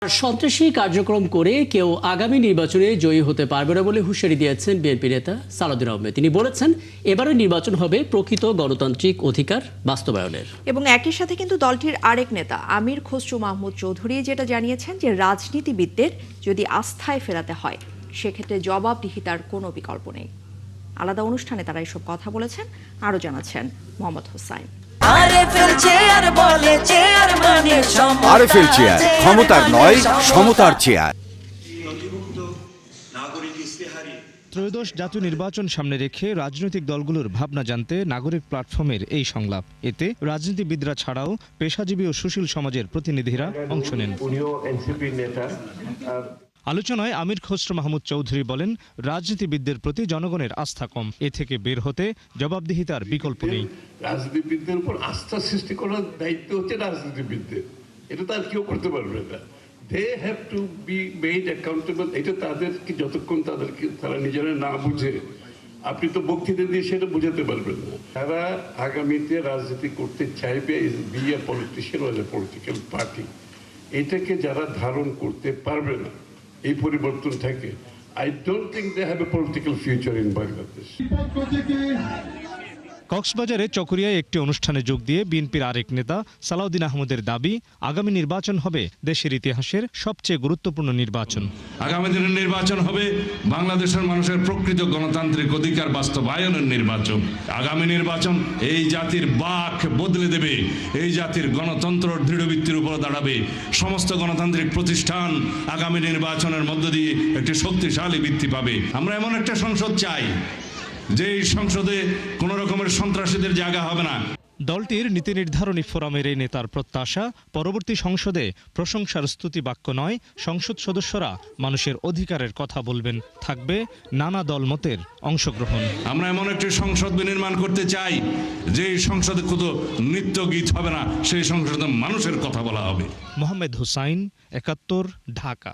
সন্ত্রাসী কার্যক্রম করে কেউ আগামী নির্বাচনে জয়ী হতে পারবে না বলে হুঁশিয়ারি দিয়েছেন বিএনপি নেতা সালাউদ্দিন আহমেদ। তিনি বলেছেন, এবারের নির্বাচন হবে প্রকৃত গণতান্ত্রিক অধিকার বাস্তবায়নের। এবং একই সাথে কিন্তু দলটির আরেক নেতা আমির খসরু মাহমুদ চৌধুরী যেটা জানিয়েছেন যে রাজনীতিবিদদের যদি আস্থায় ফেরাতে হয় সেক্ষেত্রে জবাবদিহিতার কোনো বিকল্প নেই। আলাদা অনুষ্ঠানে তারা এসব কথা বলেছেন। আরও জানাচ্ছেন মোহাম্মদ হোসাইন। আরএফএল চেয়ার, ক্ষমতার নয় সমতার চেয়ার। ত্রয়োদশ জাতীয় নির্বাচন সামনে রেখে রাজনৈতিক দলগুলোর ভাবনা জানতে নাগরিক প্ল্যাটফর্মের এই সংলাপ। এতে রাজনীতিবিদরা ছাড়াও পেশাজীবী ও সুশীল সমাজের প্রতিনিধিরা অংশ নেন। আলোচনায় আমির খসরু মাহমুদ চৌধুরী বলেন, রাজনীতিবিদদের প্রতি জনগণের আস্থা কম। এ থেকে বের হতে জবাবদিহিতার বিকল্প নেই। রাজনীতিবিদদের উপর আস্থা সৃষ্টি করার দায়িত্ব হচ্ছে রাজনীতিবিদদের, এটা তার কেউ করতে পারবে না। They have to be made accountable. এটা তাদেরকে যতক্ষণ তারা নিজেরা না বুঝে, আপনি তো বক্তৃতা দিয়ে সেটা বুঝাতে পারবেন না। তারা আগামীতে রাজনীতি করতে চাইবে, be a politician was a political party, এটাকে যারা ধারণ করতে পারবে না এই পরিবর্তনটাকে, I don't think they have a political future in Bangladesh. কক্সবাজারে চকরিয়ায় একটি অনুষ্ঠানে যোগ দিয়ে বিএনপির আরেক নেতা সালাউদ্দিন আহমেদের দাবি, আগামী নির্বাচন হবে দেশের ইতিহাসের সবচেয়ে গুরুত্বপূর্ণ নির্বাচন। আগামী দিনের নির্বাচন হবে বাংলাদেশের মানুষের প্রকৃত গণতান্ত্রিক অধিকার বাস্তবায়নের নির্বাচন। আগামী নির্বাচন এই জাতির বাক বদলে দেবে, এই জাতির গণতন্ত্র দৃঢ় ভিত্তির উপর দাঁড়াবে। সমস্ত গণতান্ত্রিক প্রতিষ্ঠান আগামী নির্বাচনের মধ্য দিয়ে একটি শক্তিশালী ভিত্তি পাবে। আমরা এমন একটা সংসদ চাই যে এই সংসদে কোনো রকমের সন্ত্রাসীদের জায়গা হবে না। দলটির নীতি নির্ধারণী ফোরামের এই নেতার প্রত্যাশা, পরবর্তী সংসদে প্রশংসার স্তুতি বাক্য নয়, সংসদ সদস্যরা মানুষের অধিকারের কথা বলবেন। থাকবে নানা দলমতের অংশগ্রহণ। আমরা এমন একটি সংসদ বিনির্মাণ করতে চাই যে এই সংসদে কোনো নৃত্য গীত হবে না, সেই সংসদে মানুষের কথা বলা হবে। মোহাম্মদ হোসাইন, ৭১, ঢাকা।